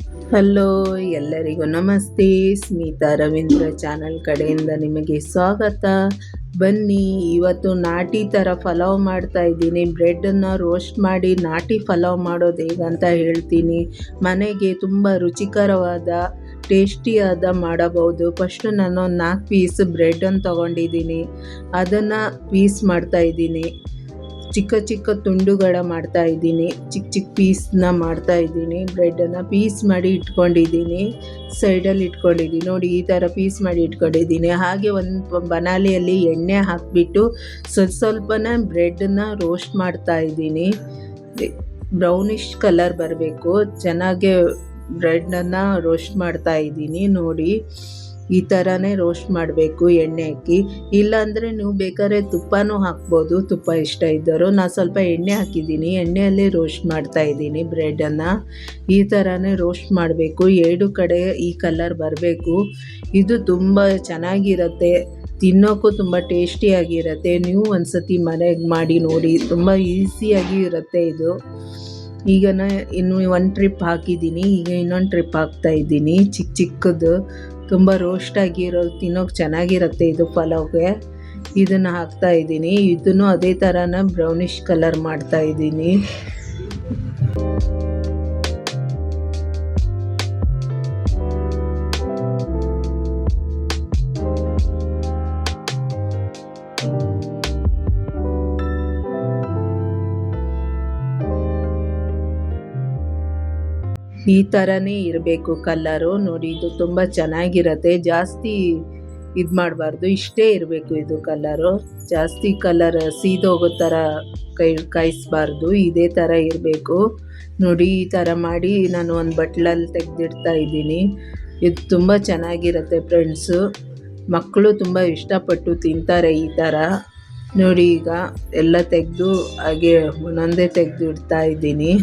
Hello, ಎಲ್ಲರಿಗೂ ನಮಸ್ತೆ. Smita Ravindra channel ಕಡೆಯಿಂದ ನಿಮಗೆ ಸ್ವಾಗತ. ಬನ್ನಿ, ಇವತ್ತು ನಾಟಿ ಥರ ಪಲಾವ್ ಮಾಡ್ತಾ ಇದ್ದೀನಿ. ಬ್ರೆಡನ್ನು ರೋಸ್ಟ್ ಮಾಡಿ ನಾಟಿ ಪಲಾವ್ ಮಾಡೋದು ಹೇಗಂತ ಹೇಳ್ತೀನಿ. ಮನೆಗೆ ತುಂಬ ರುಚಿಕರವಾದ ಟೇಸ್ಟಿಯಾದ ಮಾಡಬಹುದು. ಫಸ್ಟು ನಾನು 4 ಪೀಸ್ ಬ್ರೆಡನ್ನು ತೊಗೊಂಡಿದ್ದೀನಿ. ಅದನ್ನು ಪೀಸ್ ಮಾಡ್ತಾಯಿದ್ದೀನಿ. ಚಿಕ್ಕ ಚಿಕ್ಕ ತುಂಡುಗಳ ಮಾಡ್ತಾ ಇದ್ದೀನಿ. ಚಿಕ್ಕ ಚಿಕ್ಕ ಪೀಸ್ನ ಮಾಡ್ತಾ ಇದ್ದೀನಿ. ಬ್ರೆಡನ್ನು ಪೀಸ್ ಮಾಡಿ ಇಟ್ಕೊಂಡಿದ್ದೀನಿ. ಸೈಡಲ್ಲಿ ಇಟ್ಕೊಂಡಿದ್ದೀನಿ. ನೋಡಿ, ಈ ಥರ ಪೀಸ್ ಮಾಡಿ ಇಟ್ಕೊಂಡಿದ್ದೀನಿ. ಹಾಗೆ ಒಂದು ಬನಾಲಿಯಲ್ಲಿ ಎಣ್ಣೆ ಹಾಕಿಬಿಟ್ಟು ಸ್ವಲ್ಪನ ಬ್ರೆಡನ್ನ ರೋಸ್ಟ್ ಮಾಡ್ತಾ ಇದ್ದೀನಿ. ಬ್ರೌನಿಷ್ ಕಲರ್ ಬರಬೇಕು. ಚೆನ್ನಾಗಿ ಬ್ರೆಡನ್ನು ರೋಸ್ಟ್ ಮಾಡ್ತಾ ಇದ್ದೀನಿ. ನೋಡಿ, ಈ ಥರನೇ ರೋಸ್ಟ್ ಮಾಡಬೇಕು ಎಣ್ಣೆ ಹಾಕಿ. ಇಲ್ಲಾಂದರೆ ನೀವು ಬೇಕಾದ್ರೆ ತುಪ್ಪನೂ ಹಾಕ್ಬೋದು, ತುಪ್ಪ ಇಷ್ಟ ಇದ್ದರು. ನಾನು ಸ್ವಲ್ಪ ಎಣ್ಣೆ ಹಾಕಿದ್ದೀನಿ. ಎಣ್ಣೆಯಲ್ಲಿ ರೋಸ್ಟ್ ಮಾಡ್ತಾ ಇದ್ದೀನಿ ಬ್ರೆಡನ್ನು. ಈ ಥರನೇ ರೋಸ್ಟ್ ಮಾಡಬೇಕು. 2 ಕಡೆ ಈ ಕಲರ್ ಬರಬೇಕು. ಇದು ತುಂಬ ಚೆನ್ನಾಗಿರುತ್ತೆ, ತಿನ್ನೋಕ್ಕೂ ತುಂಬ ಟೇಸ್ಟಿಯಾಗಿರುತ್ತೆ. ನೀವು ಒಂದು ಸತಿ ಮನೆಗೆ ಮಾಡಿ ನೋಡಿ, ತುಂಬ ಈಸಿಯಾಗಿ ಇರುತ್ತೆ ಇದು. ಈಗ ಇನ್ನು 1 ಟ್ರಿಪ್ ಹಾಕಿದ್ದೀನಿ. ಈಗ ಇನ್ನೊಂದು ಟ್ರಿಪ್ ಹಾಕ್ತಾಯಿದ್ದೀನಿ. ಚಿಕ್ಕ ಚಿಕ್ಕದು ತುಂಬ ರೋಸ್ಟಾಗಿರೋದು ತಿನ್ನೋಕೆ ಚೆನ್ನಾಗಿರುತ್ತೆ ಇದು ಪಲಾವ್ಗೆ. ಇದನ್ನು ಹಾಕ್ತಾಯಿದ್ದೀನಿ. ಇದನ್ನು ಅದೇ ಥರನ ಬ್ರೌನಿಷ್ ಕಲರ್ ಮಾಡ್ತಾಯಿದ್ದೀನಿ. ಈ ಥರನೇ ಇರಬೇಕು ಕಲ್ಲರು. ನೋಡಿ, ಇದು ತುಂಬ ಚೆನ್ನಾಗಿರುತ್ತೆ. ಜಾಸ್ತಿ ಇದು ಮಾಡಬಾರ್ದು, ಇಷ್ಟೇ ಇರಬೇಕು ಇದು ಕಲ್ಲರು. ಜಾಸ್ತಿ ಕಲರ್ ಸೀದೋಗೋ ಥರ ಕಾಯಿಸ್ಬಾರ್ದು, ಇದೇ ಥರ ಇರಬೇಕು. ನೋಡಿ, ಈ ಥರ ಮಾಡಿ ನಾನು ಒಂದು ಬಟ್ಲಲ್ಲಿ ತೆಗೆದಿಡ್ತಾ ಇದ್ದೀನಿ. ಇದು ತುಂಬ ಚೆನ್ನಾಗಿರುತ್ತೆ ಫ್ರೆಂಡ್ಸು. ಮಕ್ಕಳು ತುಂಬ ಇಷ್ಟಪಟ್ಟು ತಿಂತಾರೆ ಈ ಥರ. ನೋಡಿ, ಈಗ ಎಲ್ಲ ತೆಗೆದು ಹಾಗೆ ಒಂದೊಂದೇ ತೆಗೆದು ಇಡ್ತಾ ಇದ್ದೀನಿ.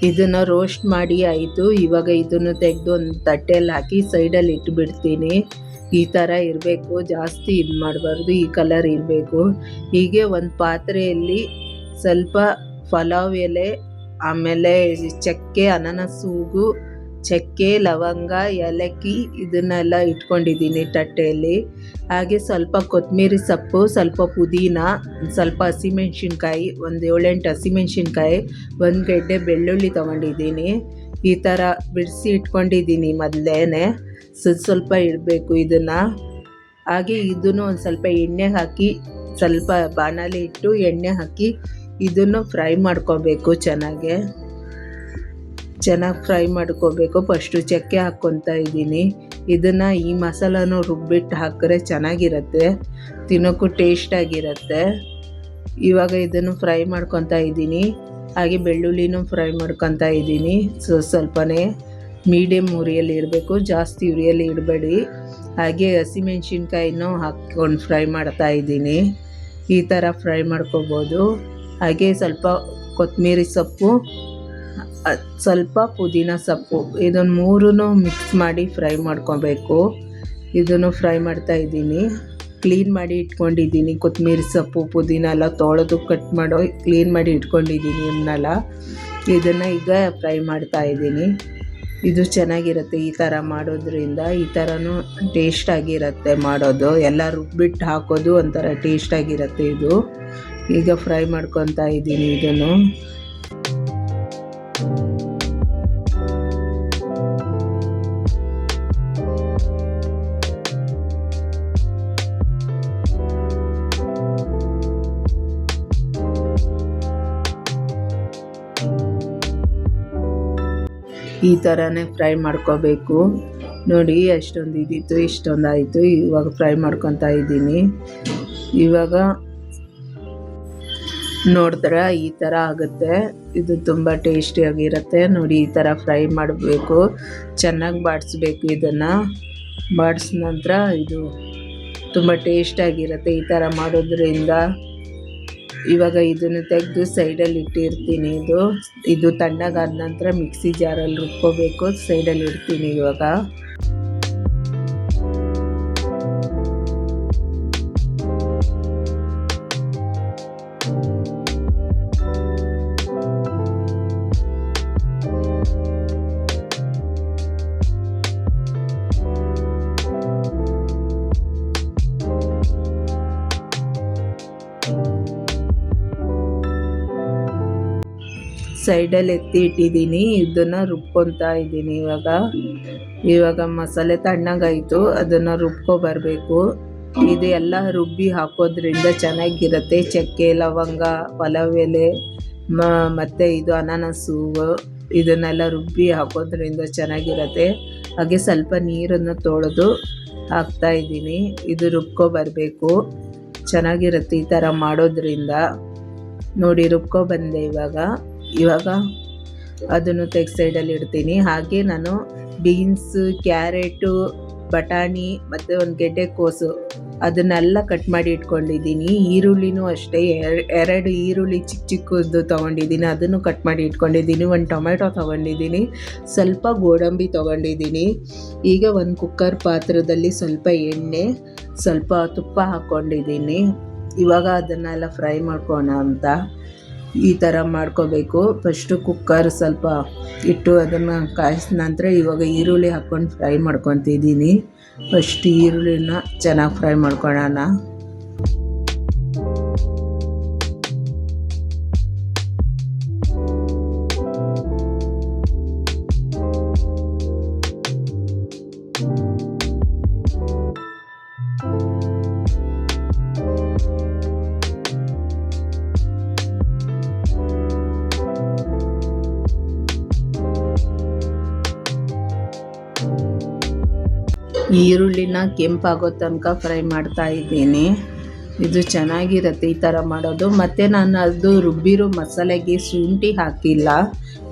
ಇದನ್ನು ರೋಸ್ಟ್ ಮಾಡಿ ಆಯಿತು. ಇವಾಗ ಇದನ್ನು ತೆಗೆದು ಒಂದು ತಟ್ಟೆಯಲ್ಲಿ ಹಾಕಿ ಸೈಡಲ್ಲಿ ಇಟ್ಬಿಡ್ತೀನಿ. ಈ ಥರ ಇರಬೇಕು, ಜಾಸ್ತಿ ಇದು ಮಾಡಬಾರ್ದು, ಈ ಕಲರ್ ಇರಬೇಕು. ಹೀಗೆ ಒಂದು ಪಾತ್ರೆಯಲ್ಲಿ ಸ್ವಲ್ಪ ಪಲಾವ್ ಎಲೆ, ಆಮೇಲೆ ಚಕ್ಕೆ, ಅನಾನಸ್ ಹೂವು, ಚಕ್ಕೆ, ಲವಂಗ, ಏಲಕ್ಕಿ ಇದನ್ನೆಲ್ಲ ಇಟ್ಕೊಂಡಿದ್ದೀನಿ ತಟ್ಟೆಯಲ್ಲಿ. ಹಾಗೆ ಸ್ವಲ್ಪ ಕೊತ್ತಂಬರಿ ಸೊಪ್ಪು, ಸ್ವಲ್ಪ ಪುದೀನ, ಸ್ವಲ್ಪ ಹಸಿಮೆಣ್ಸಿನ್ಕಾಯಿ, ಒಂದು 7-8 ಹಸಿಮೆಣ್ಸಿನ್ಕಾಯಿ, 1 ಗೆಡ್ಡೆ ಬೆಳ್ಳುಳ್ಳಿ ತೊಗೊಂಡಿದ್ದೀನಿ. ಈ ಥರ ಬಿಡಿಸಿ ಇಟ್ಕೊಂಡಿದ್ದೀನಿ ಮೊದಲೇ. ಸ್ವಲ್ಪ ಇಡಬೇಕು ಇದನ್ನು. ಹಾಗೆ ಇದನ್ನು ಒಂದು ಸ್ವಲ್ಪ ಎಣ್ಣೆ ಹಾಕಿ, ಸ್ವಲ್ಪ ಬಾಣಲೆ ಇಟ್ಟು ಎಣ್ಣೆ ಹಾಕಿ ಇದನ್ನು ಫ್ರೈ ಮಾಡ್ಕೋಬೇಕು. ಚೆನ್ನಾಗಿ ಫ್ರೈ ಮಾಡ್ಕೋಬೇಕು. ಫಸ್ಟು ಚಕ್ಕೆ ಹಾಕ್ಕೊತಾ ಇದ್ದೀನಿ. ಇದನ್ನು ಈ ಮಸಾಲನೂ ರುಬ್ಬಿಟ್ಟು ಹಾಕಿದ್ರೆ ಚೆನ್ನಾಗಿರುತ್ತೆ, ತಿನ್ನೋಕ್ಕೂ ಟೇಸ್ಟಾಗಿರುತ್ತೆ. ಇವಾಗ ಇದನ್ನು ಫ್ರೈ ಮಾಡ್ಕೊತಾ ಇದ್ದೀನಿ. ಹಾಗೆ ಬೆಳ್ಳುಳ್ಳಿನೂ ಫ್ರೈ ಮಾಡ್ಕೊತಾ ಇದ್ದೀನಿ. ಸ್ವಲ್ಪನೇ ಮೀಡಿಯಮ್ ಉರಿಯಲ್ಲಿ ಇರಬೇಕು, ಜಾಸ್ತಿ ಉರಿಯಲ್ಲಿ ಇಡಬೇಡಿ. ಹಾಗೆ ಹಸಿಮೆಣ್ಸಿನ್ಕಾಯಿನೂ ಹಾಕ್ಕೊಂಡು ಫ್ರೈ ಮಾಡ್ತಾ ಇದ್ದೀನಿ. ಈ ಥರ ಫ್ರೈ ಮಾಡ್ಕೋಬೋದು. ಹಾಗೆ ಸ್ವಲ್ಪ ಕೊತ್ತಂಬರಿ ಸೊಪ್ಪು, ಸ್ವಲ್ಪ ಪುದೀನ ಸೊಪ್ಪು, ಇದನ್ನು 3 ಮಿಕ್ಸ್ ಮಾಡಿ ಫ್ರೈ ಮಾಡ್ಕೊಬೇಕು. ಇದನ್ನು ಫ್ರೈ ಮಾಡ್ತಾ ಇದ್ದೀನಿ. ಕ್ಲೀನ್ ಮಾಡಿ ಇಟ್ಕೊಂಡಿದ್ದೀನಿ. ಕೊತ್ತಂಬರಿ ಸೊಪ್ಪು, ಪುದೀನ ಎಲ್ಲ ತೊಳೆದು ಕಟ್ ಮಾಡೋ ಕ್ಲೀನ್ ಮಾಡಿ ಇಟ್ಕೊಂಡಿದ್ದೀನಿ ಇವನ್ನೆಲ್ಲ. ಇದನ್ನು ಈಗ ಫ್ರೈ ಮಾಡ್ತಾ ಇದ್ದೀನಿ. ಇದು ಚೆನ್ನಾಗಿರುತ್ತೆ ಈ ಥರ ಮಾಡೋದ್ರಿಂದ. ಈ ಥರನೂ ಟೇಸ್ಟಾಗಿರುತ್ತೆ ಮಾಡೋದು. ಎಲ್ಲ ರುಬ್ಬಿಟ್ಟು ಹಾಕೋದು ಒಂಥರ ಟೇಸ್ಟಾಗಿರುತ್ತೆ ಇದು. ಈಗ ಫ್ರೈ ಮಾಡ್ಕೊತಾ ಇದ್ದೀನಿ ಇದನ್ನು. ಈ ಥರನೇ ಫ್ರೈ ಮಾಡ್ಕೋಬೇಕು. ನೋಡಿ, ಅಷ್ಟೊಂದು ಇದ್ದಿತ್ತು, ಇಷ್ಟೊಂದು ಆಯಿತು. ಇವಾಗ ಫ್ರೈ ಮಾಡ್ಕೊತಾ ಇದ್ದೀನಿ. ಇವಾಗ ನೋಡಿದ್ರೆ ಈ ಥರ ಆಗುತ್ತೆ. ಇದು ತುಂಬ ಟೇಸ್ಟಿಯಾಗಿರುತ್ತೆ. ನೋಡಿ, ಈ ಥರ ಫ್ರೈ ಮಾಡಬೇಕು. ಚೆನ್ನಾಗಿ ಬಾಡಿಸ್ಬೇಕು. ಇದನ್ನು ಬಾಡಿಸಿದ ನಂತರ ಇದು ತುಂಬ ಟೇಸ್ಟಾಗಿರುತ್ತೆ ಈ ಥರ ಮಾಡೋದ್ರಿಂದ. ಇವಾಗ ಇದನ್ನು ತೆಗೆದು ಸೈಡಲ್ಲಿ ಇಟ್ಟಿರ್ತೀನಿ. ಇದು ತಣ್ಣಗಾದ ನಂತರ ಮಿಕ್ಸಿ ಜಾರಲ್ಲಿ ರುಬ್ಕೋಬೇಕು. ಸೈಡಲ್ಲಿ ಇಡ್ತೀನಿ ಇವಾಗ. ಸೈಡಲ್ಲಿ ಎತ್ತಿ ಇಟ್ಟಿದ್ದೀನಿ. ಇದನ್ನು ರುಬ್ಕೊತಾ ಇದ್ದೀನಿ ಇವಾಗ ಮಸಾಲೆ ತಣ್ಣಗಾಯಿತು. ಅದನ್ನು ರುಬ್ಕೊಬರಬೇಕು. ಇದು ಎಲ್ಲ ರುಬ್ಬಿ ಹಾಕೋದ್ರಿಂದ ಚೆನ್ನಾಗಿರುತ್ತೆ. ಚಕ್ಕೆ, ಲವಂಗ, ಪಲಾವ್ ಎಲೆ ಮತ್ತು ಇದು ಅನಾನಸು ಇದನ್ನೆಲ್ಲ ರುಬ್ಬಿ ಹಾಕೋದ್ರಿಂದ ಚೆನ್ನಾಗಿರುತ್ತೆ. ಹಾಗೆ ಸ್ವಲ್ಪ ನೀರನ್ನು ತೊಳೆದು ಹಾಕ್ತಾಯಿದ್ದೀನಿ. ಇದು ರುಬ್ಕೊಬರಬೇಕು. ಚೆನ್ನಾಗಿರುತ್ತೆ ಈ ಥರ ಮಾಡೋದ್ರಿಂದ. ನೋಡಿ ರುಬ್ಕೊಬಂದೆ ಇವಾಗ ಅದನ್ನು ತೆಗೆದು ಸೈಡಲ್ಲಿ ಇಡ್ತೀನಿ. ಹಾಗೆ ನಾನು ಬೀನ್ಸ್, ಕ್ಯಾರೆಟು, ಬಟಾಣಿ ಮತ್ತು ಒಂದು ಗೆಡ್ಡೆಕೋಸು ಅದನ್ನೆಲ್ಲ ಕಟ್ ಮಾಡಿ ಇಟ್ಕೊಂಡಿದ್ದೀನಿ. ಈರುಳ್ಳಿನೂ ಅಷ್ಟೇ, 2 ಈರುಳ್ಳಿ ಚಿಕ್ಕದು ತೊಗೊಂಡಿದ್ದೀನಿ, ಅದನ್ನು ಕಟ್ ಮಾಡಿ ಇಟ್ಕೊಂಡಿದ್ದೀನಿ. 1 ಟೊಮೆಟೊ ತೊಗೊಂಡಿದ್ದೀನಿ, ಸ್ವಲ್ಪ ಗೋಡಂಬಿ ತೊಗೊಂಡಿದ್ದೀನಿ. ಈಗ ಒಂದು ಕುಕ್ಕರ್ ಪಾತ್ರದಲ್ಲಿ ಸ್ವಲ್ಪ ಎಣ್ಣೆ, ಸ್ವಲ್ಪ ತುಪ್ಪ ಹಾಕ್ಕೊಂಡಿದ್ದೀನಿ. ಇವಾಗ ಅದನ್ನೆಲ್ಲ ಫ್ರೈ ಮಾಡ್ಕೋಣ ಅಂತ ಈ ಥರ ಮಾಡ್ಕೋಬೇಕು. ಫಸ್ಟು ಕುಕ್ಕರ್ ಸ್ವಲ್ಪ ಇಟ್ಟು ಅದನ್ನು ಕಾಯಿಸಿದ ನಂತರ ಇವಾಗ ಈರುಳ್ಳಿ ಹಾಕ್ಕೊಂಡು ಫ್ರೈ ಮಾಡ್ಕೊತಿದ್ದೀನಿ. ಫಸ್ಟ್ ಈರುಳ್ಳಿನ ಚೆನ್ನಾಗಿ ಫ್ರೈ ಮಾಡ್ಕೊಳ್ಳೋಣ. ಈರುಳ್ಳಿನ ಕೆಂಪಾಗೋ ತನಕ ಫ್ರೈ ಮಾಡ್ತಾ ಇದ್ದೀನಿ. ಇದು ಚೆನ್ನಾಗಿರುತ್ತೆ ಈ ಥರ ಮಾಡೋದು. ಮತ್ತು ನಾನು ಅದು ರುಬ್ಬಿರೋ ಮಸಾಲೆಗೆ ಶುಂಠಿ ಹಾಕಿಲ್ಲ.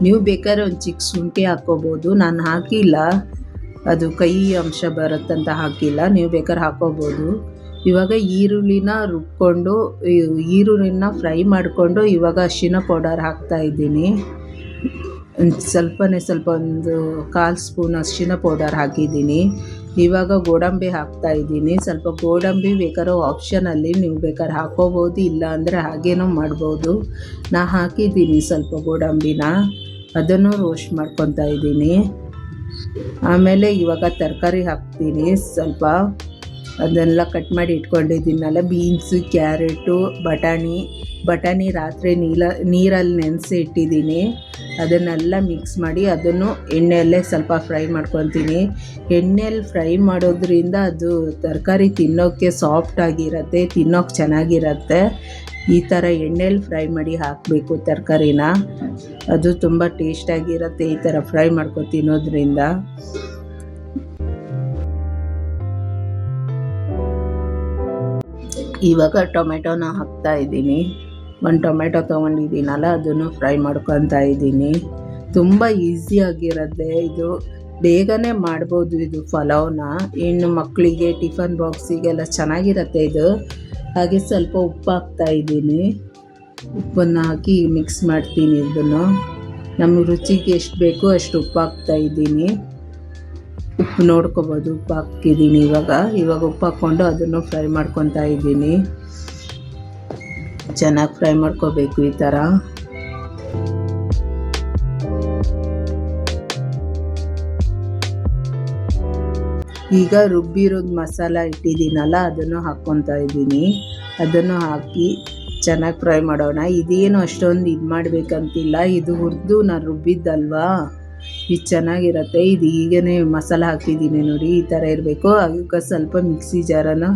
ನೀವು ಬೇಕಾದ್ರೆ ಒಂದು ಚಿಕ್ಕ ಶುಂಠಿ ಹಾಕ್ಕೋಬೋದು. ನಾನು ಹಾಕಿಲ್ಲ, ಅದು ಕೈ ಅಂಶ ಬರುತ್ತಂತ ಹಾಕಿಲ್ಲ. ನೀವು ಬೇಕಾದ್ರೆ ಹಾಕ್ಕೋಬೋದು. ಇವಾಗ ಈರುಳ್ಳಿನ ರುಬ್ಕೊಂಡು ಈರುಳ್ಳಿನ ಫ್ರೈ ಮಾಡಿಕೊಂಡು ಇವಾಗ ಅರಿಶಿನ ಪೌಡರ್ ಹಾಕ್ತಾಯಿದ್ದೀನಿ. ಸ್ವಲ್ಪ ಒಂದು 1/4 ಸ್ಪೂನ್ ಅರಿಶಿನ ಪೌಡರ್ ಹಾಕಿದ್ದೀನಿ. ಇವಾಗ ಗೋಡಂಬಿ ಹಾಕ್ತಾಯಿದ್ದೀನಿ. ಸ್ವಲ್ಪ ಗೋಡಂಬಿ ಬೇಕಾದ್ರೆ ಆಪ್ಷನಲ್ಲಿ, ನೀವು ಬೇಕಾದ್ರೆ ಹಾಕ್ಕೋಬೋದು, ಇಲ್ಲ ಅಂದರೆ ಹಾಗೇನೂ ಮಾಡ್ಬೋದು. ನಾ ಹಾಕಿದ್ದೀನಿ ಸ್ವಲ್ಪ ಗೋಡಂಬಿನ, ಅದನ್ನು ರೋಸ್ಟ್ ಮಾಡ್ಕೊತಾ ಇದ್ದೀನಿ. ಆಮೇಲೆ ಇವಾಗ ತರಕಾರಿ ಹಾಕ್ತೀನಿ ಸ್ವಲ್ಪ. ಅದನ್ನೆಲ್ಲ ಕಟ್ ಮಾಡಿ ಇಟ್ಕೊಂಡಿದ್ದೀನಲ್ಲ, ಬೀನ್ಸು, ಕ್ಯಾರೆಟು, ಬಟಾಣಿ ರಾತ್ರಿ ನೀರಲ್ಲಿ ನೆನೆಸಿ ಇಟ್ಟಿದ್ದೀನಿ. ಅದನ್ನೆಲ್ಲ ಮಿಕ್ಸ್ ಮಾಡಿ ಅದನ್ನು ಎಣ್ಣೆಯಲ್ಲೇ ಸ್ವಲ್ಪ ಫ್ರೈ ಮಾಡ್ಕೊತೀನಿ. ಎಣ್ಣೆಯಲ್ಲಿ ಫ್ರೈ ಮಾಡೋದ್ರಿಂದ ಅದು ತರಕಾರಿ ತಿನ್ನೋಕ್ಕೆ ಸಾಫ್ಟಾಗಿರುತ್ತೆ, ತಿನ್ನೋಕ್ಕೆ ಚೆನ್ನಾಗಿರುತ್ತೆ. ಈ ಥರ ಎಣ್ಣೆಯಲ್ಲಿ ಫ್ರೈ ಮಾಡಿ ಹಾಕಬೇಕು ತರಕಾರಿನ. ಅದು ತುಂಬ ಟೇಸ್ಟಾಗಿರುತ್ತೆ ಈ ಥರ ಫ್ರೈ ಮಾಡ್ಕೊ ತಿನ್ನೋದ್ರಿಂದ. ಇವಾಗ ಟೊಮೆಟೊನ ಹಾಕ್ತಾಯಿದ್ದೀನಿ. 1 ಟೊಮೆಟೊ ತೊಗೊಂಡಿದ್ದೀನಲ್ಲ, ಅದನ್ನು ಫ್ರೈ ಮಾಡ್ಕೊತಾ ಇದ್ದೀನಿ. ತುಂಬ ಈಸಿಯಾಗಿರುತ್ತೆ ಇದು, ಬೇಗನೆ ಮಾಡ್ಬೋದು ಇದು ಪಲಾವ್ನ. ಇನ್ನು ಮಕ್ಕಳಿಗೆ ಟಿಫನ್ ಬಾಕ್ಸಿಗೆಲ್ಲ ಚೆನ್ನಾಗಿರುತ್ತೆ ಇದು. ಹಾಗೆ ಸ್ವಲ್ಪ ಉಪ್ಪು ಹಾಕ್ತಾಯಿದ್ದೀನಿ. ಉಪ್ಪನ್ನು ಹಾಕಿ ಮಿಕ್ಸ್ ಮಾಡ್ತೀನಿ. ಇದನ್ನು ನಮ್ಮ ರುಚಿಗೆ ಎಷ್ಟು ಬೇಕೋ ಅಷ್ಟು ಉಪ್ಪು ಹಾಕ್ತಾಯಿದ್ದೀನಿ. ಉಪ್ಪು ನೋಡ್ಕೊಬೋದು, ಉಪ್ಪು ಹಾಕಿದ್ದೀನಿ. ಇವಾಗ ಉಪ್ಪು ಹಾಕ್ಕೊಂಡು ಅದನ್ನು ಫ್ರೈ ಮಾಡ್ಕೊತಾ ಇದ್ದೀನಿ. ಚೆನ್ನಾಗಿ ಫ್ರೈ ಮಾಡ್ಕೋಬೇಕು ಈ ಥರ. ಈಗ ರುಬ್ಬಿರೋದು ಮಸಾಲ ಇಟ್ಟಿದ್ದೀನಲ್ಲ, ಅದನ್ನು ಹಾಕ್ಕೊತಾ ಇದ್ದೀನಿ. ಅದನ್ನು ಹಾಕಿ ಚೆನ್ನಾಗಿ ಫ್ರೈ ಮಾಡೋಣ. ಇದೇನು ಅಷ್ಟೊಂದು ಇದು ಮಾಡಬೇಕಂತಿಲ್ಲ, ಇದು ಹುರಿದು ನಾನು ರುಬ್ಬಿದ್ದಲ್ವಾ, ಇದು ಚೆನ್ನಾಗಿರುತ್ತೆ. ಇದು ಈಗೇ ಮಸಾಲ ಹಾಕಿದ್ದೀನಿ ನೋಡಿ, ಈ ಥರ ಇರಬೇಕು. ಅದಕ್ಕೆ ಸ್ವಲ್ಪ ಮಿಕ್ಸಿ ಜಾರನ್ನು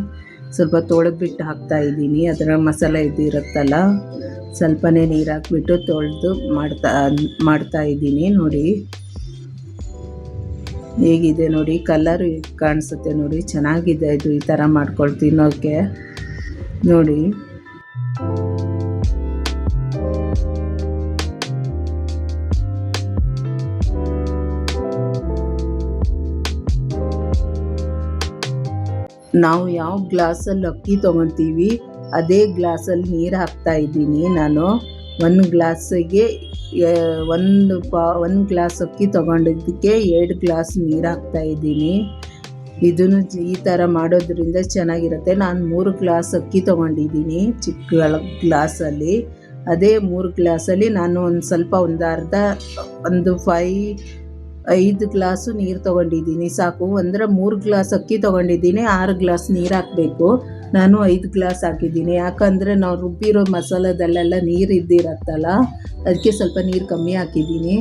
ಸ್ವಲ್ಪ ತೊಳೆದ್ಬಿಟ್ಟು ಹಾಕ್ತಾಯಿದ್ದೀನಿ. ಅದರ ಮಸಾಲೆ ಇರುತ್ತಲ್ಲ, ಸ್ವಲ್ಪನೇ ನೀರು ಹಾಕ್ಬಿಟ್ಟು ತೊಳೆದು ಮಾಡ್ತಾಯಿದ್ದೀನಿ. ನೋಡಿ ಹೇಗಿದೆ ನೋಡಿ, ಕಲರು ಕಾಣಿಸುತ್ತೆ ನೋಡಿ, ಚೆನ್ನಾಗಿದೆ ಇದು ಈ ಥರ ಮಾಡ್ಕೊಂಡು ತಿನ್ನೋಕ್ಕೆ ನೋಡಿ. ನಾವು ಯಾವ ಗ್ಲಾಸಲ್ಲಿ ಅಕ್ಕಿ ತೊಗೊತೀವಿ ಅದೇ ಗ್ಲಾಸಲ್ಲಿ ನೀರು ಹಾಕ್ತಾ ಇದ್ದೀನಿ ನಾನು. ಒಂದು ಗ್ಲಾಸಿಗೆ ಒಂದು ಗ್ಲಾಸ್ ಅಕ್ಕಿ ತೊಗೊಂಡಿದ್ದಕ್ಕೆ 2 ಗ್ಲಾಸ್ ನೀರು ಹಾಕ್ತಾ ಇದ್ದೀನಿ. ಇದನ್ನು ಈ ಥರ ಮಾಡೋದ್ರಿಂದ ಚೆನ್ನಾಗಿರುತ್ತೆ. ನಾನು 3 ಗ್ಲಾಸ್ ಅಕ್ಕಿ ತೊಗೊಂಡಿದ್ದೀನಿ ಚಿಕ್ಕ ಗ್ಲಾಸಲ್ಲಿ. ಅದೇ 3 ಗ್ಲಾಸಲ್ಲಿ ನಾನು ಒಂದು 5 ಗ್ಲಾಸು ನೀರು ತೊಗೊಂಡಿದ್ದೀನಿ ಸಾಕು. ಅಂದರೆ 3 ಗ್ಲಾಸ್ ಅಕ್ಕಿ ತೊಗೊಂಡಿದ್ದೀನಿ, 6 ಗ್ಲಾಸ್ ನೀರು ಹಾಕಬೇಕು. ನಾನು 5 ಗ್ಲಾಸ್ ಹಾಕಿದ್ದೀನಿ, ಯಾಕಂದರೆ ನಾವು ರುಬ್ಬಿರೋ ಮಸಾಲದಲ್ಲೆಲ್ಲ ನೀರು ಇದ್ದಿರತ್ತಲ್ಲ, ಅದಕ್ಕೆ ಸ್ವಲ್ಪ ನೀರು ಕಮ್ಮಿ ಹಾಕಿದ್ದೀನಿ.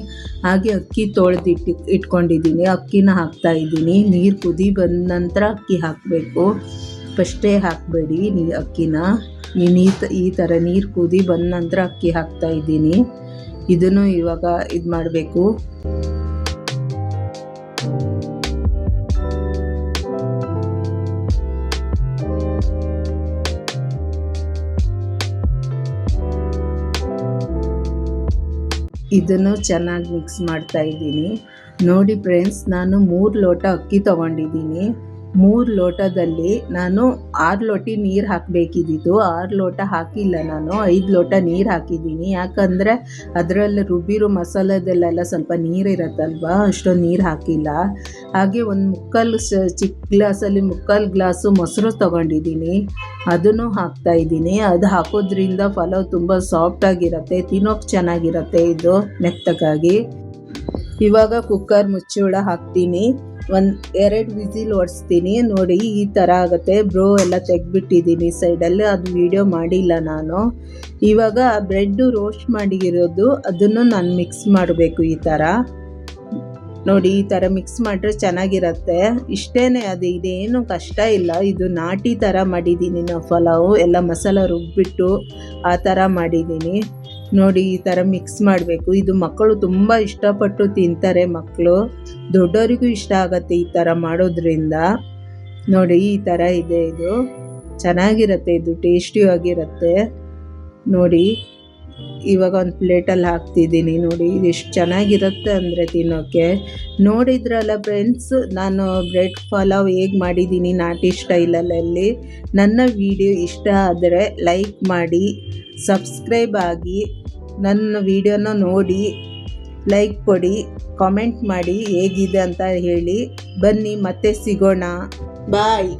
ಹಾಗೆ ಅಕ್ಕಿ ಇಟ್ಕೊಂಡಿದ್ದೀನಿ, ಅಕ್ಕಿನ ಹಾಕ್ತಾಯಿದ್ದೀನಿ. ನೀರು ಕುದಿ ಬಂದ ನಂತರ ಅಕ್ಕಿ ಹಾಕಬೇಕು, ಫಸ್ಟೇ ಹಾಕಬೇಡಿ ಅಕ್ಕಿನ. ಈ ಥರ ನೀರು ಕುದಿ ಬಂದ ನಂತರ ಅಕ್ಕಿ ಹಾಕ್ತಾಯಿದ್ದೀನಿ. ಇದನ್ನು ಇವಾಗ ಇದು ಮಾಡಬೇಕು. ಇದನ್ನು ಚೆನ್ನಾಗಿ ಮಿಕ್ಸ್ ಮಾಡ್ತಾ ಇದ್ದೀನಿ. ನೋಡಿ ಫ್ರೆಂಡ್ಸ್, ನಾನು 3 ಲೋಟ ಅಕ್ಕಿ ತೊಗೊಂಡಿದ್ದೀನಿ. 3 ಲೋಟದಲ್ಲಿ ನಾನು 6 ಲೋಟ ನೀರು ಹಾಕಬೇಕಿದ್ದು, 6 ಲೋಟ ಹಾಕಿಲ್ಲ ನಾನು, 5 ಲೋಟ ನೀರು ಹಾಕಿದ್ದೀನಿ. ಯಾಕಂದರೆ ಅದರಲ್ಲಿ ರುಬ್ಬಿರೋ ಮಸಾಲದಲ್ಲೆಲ್ಲ ಸ್ವಲ್ಪ ನೀರಿರತ್ತಲ್ವ, ಅಷ್ಟೊಂದು ನೀರು ಹಾಕಿಲ್ಲ. ಹಾಗೆ ಒಂದು ಚಿಕ್ಕ ಗ್ಲಾಸಲ್ಲಿ 3/4 ಗ್ಲಾಸು ಮೊಸರು ತೊಗೊಂಡಿದ್ದೀನಿ, ಅದನ್ನು ಹಾಕ್ತಾಯಿದ್ದೀನಿ. ಅದು ಹಾಕೋದ್ರಿಂದ ಪಲಾವ್ ತುಂಬ ಸಾಫ್ಟಾಗಿರುತ್ತೆ, ತಿನ್ನೋಕೆ ಚೆನ್ನಾಗಿರುತ್ತೆ ಇದು ಮೆತ್ತಗಾಗಿ. ಇವಾಗ ಕುಕ್ಕರ್ ಮುಚ್ಚಳ ಹಾಕ್ತೀನಿ, 2 ವಿಸಿಲ್ ಹೊಡಿಸ್ತೀನಿ. ನೋಡಿ ಈ ಥರ ಆಗುತ್ತೆ. ಬ್ರೋ ಎಲ್ಲ ತೆಗೆದ್ಬಿಟ್ಟಿದ್ದೀನಿ ಸೈಡಲ್ಲಿ, ಅದು ವಿಡಿಯೋ ಮಾಡಿಲ್ಲ ನಾನು. ಇವಾಗ ಬ್ರೆಡ್ಡು ರೋಸ್ಟ್ ಮಾಡಿರೋದು ಅದನ್ನು ನಾನು ಮಿಕ್ಸ್ ಮಾಡಬೇಕು. ಈ ಥರ ನೋಡಿ, ಈ ಥರ ಮಿಕ್ಸ್ ಮಾಡಿದ್ರೆ ಚೆನ್ನಾಗಿರುತ್ತೆ. ಇಷ್ಟೇ, ಇದೇನು ಕಷ್ಟ ಇಲ್ಲ. ಇದು ನಾಟಿ ಥರ ಮಾಡಿದ್ದೀನಿ ನಾವು ಪಲಾವು, ಎಲ್ಲ ಮಸಾಲ ರುಬ್ಬಿಟ್ಟು ಆ ಥರ ಮಾಡಿದ್ದೀನಿ. ನೋಡಿ ಈ ಥರ ಮಿಕ್ಸ್ ಮಾಡಬೇಕು. ಇದು ಮಕ್ಕಳು ತುಂಬ ಇಷ್ಟಪಟ್ಟು ತಿಂತಾರೆ, ಮಕ್ಕಳು ದೊಡ್ಡವರಿಗೂ ಇಷ್ಟ ಆಗುತ್ತೆ ಈ ಥರ ಮಾಡೋದ್ರಿಂದ. ನೋಡಿ ಈ ಥರ ಇದೆ, ಇದು ಚೆನ್ನಾಗಿರುತ್ತೆ, ಇದು ಟೇಸ್ಟಿಯಾಗಿರುತ್ತೆ. ನೋಡಿ ಇವಾಗ ಒಂದು ಪ್ಲೇಟಲ್ಲಿ ಹಾಕ್ತಿದ್ದೀನಿ. ನೋಡಿ ಇದು ಎಷ್ಟು ಚೆನ್ನಾಗಿರುತ್ತೆ ಅಂದರೆ ತಿನ್ನೋಕ್ಕೆ. ನೋಡಿದ್ರಲ್ಲ ಫ್ರೆಂಡ್ಸ್, ನಾನು ಬ್ರೆಡ್ ಪಲಾವ್ ಹೇಗೆ ಮಾಡಿದ್ದೀನಿ ನಾಟಿ ಸ್ಟೈಲಲ್ಲಿ. ನನ್ನ ವಿಡಿಯೋ ಇಷ್ಟ ಆದರೆ ಲೈಕ್ ಮಾಡಿ, ಸಬ್ಸ್ಕ್ರೈಬ್ ಆಗಿ, ನನ್ನ ವಿಡಿಯೋನ ನೋಡಿ ಲೈಕ್ ಕೊಡಿ, ಕಾಮೆಂಟ್ ಮಾಡಿ ಹೇಗಿದೆ ಅಂತ ಹೇಳಿ. ಬನ್ನಿ ಮತ್ತೆ ಸಿಗೋಣ, ಬಾಯ್.